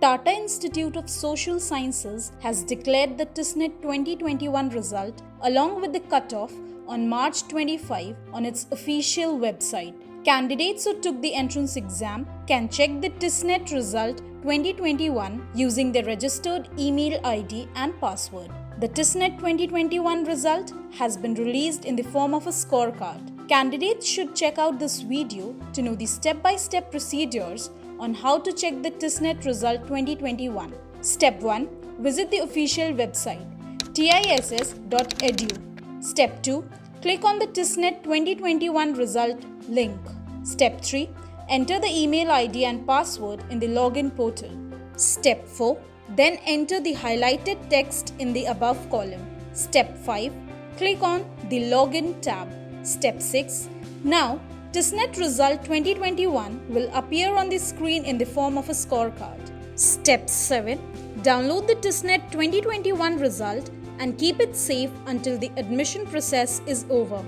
Tata Institute of Social Sciences has declared the TISSNET 2021 result along with the cutoff on March 25 on its official website. Candidates who took the entrance exam can check the TISSNET result 2021 using their registered email ID and password. The TISSNET 2021 result has been released in the form of a scorecard. Candidates should check out this video to know the step-by-step procedures on how to check the TISSNET result 2021. Step 1. Visit the official website tiss.edu. Step 2. Click on the TISSNET 2021 result link. Step 3. Enter the email ID and password in the login portal. Step 4. Then enter the highlighted text in the above column. Step 5. Click on the Login tab. Step 6. Now, TISSNET result 2021 will appear on the screen in the form of a scorecard. Step 7. Download the TISSNET 2021 result and keep it safe until the admission process is over.